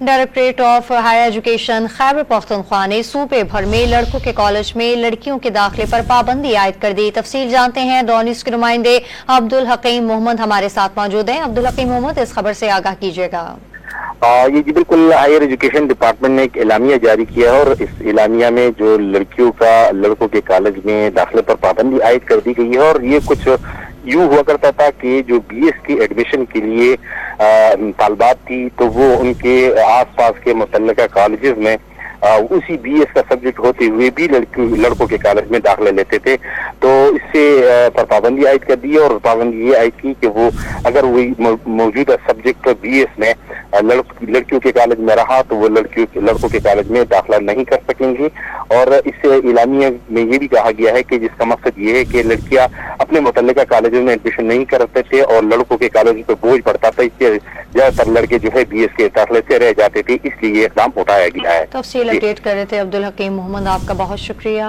Directorate of higher education Khyber Pakhtunkhwa ने सूबे भर में लड़कों के कॉलेज में लड़कियों के दाखिले पर पाबंदी आयद कर दी। तफसील जानते हैं डॉन न्यूज़ के नुमाइंदे अब्दुल हकीम मोहम्मद हमारे साथ मौजूद हैं। अब्दुल हकीम मोहम्मद, इस खबर से आगाह कीजिएगा। ये जी बिल्कुल, हायर एजुकेशन डिपार्टमेंट ने एक एलामिया जारी किया है और इस एलामिया में जो लड़कों के कॉलेज में दाखिले पर पाबंदी आयद कर दी गई है। और ये कुछ यूं हुआ करता था कि जो बीएस की एडमिशन के लिए तालबात थी तो वो उनके आसपास के मुतल्लिका कॉलेजेस में उसी बीएस का सब्जेक्ट होते हुए भी लड़कों के कॉलेज में दाखिला लेते थे। तो इससे पर पाबंदी आयद कर दी है और पाबंदी ये आयद की कि वो अगर वही मौजूदा सब्जेक्ट बीएस में लड़कियों के कॉलेज में रहा तो वो लड़कों के कॉलेज में दाखिला नहीं कर सकेंगी। और इससे इलामिया में ये भी कहा गया है कि जिसका मकसद ये है कि लड़कियां अपने मुतल्लिका कॉलेजों में एडमिशन नहीं करते थे और लड़कों के कॉलेजों पर बोझ पड़ता था, इससे ज्यादातर लड़के जो है बीएस के दाखिले से रह जाते थे, इसलिए ये इकदाम उठाया गया है। तफसील अपडेट कर रहे थे अब्दुल हकीम मोहम्मद, आपका बहुत शुक्रिया।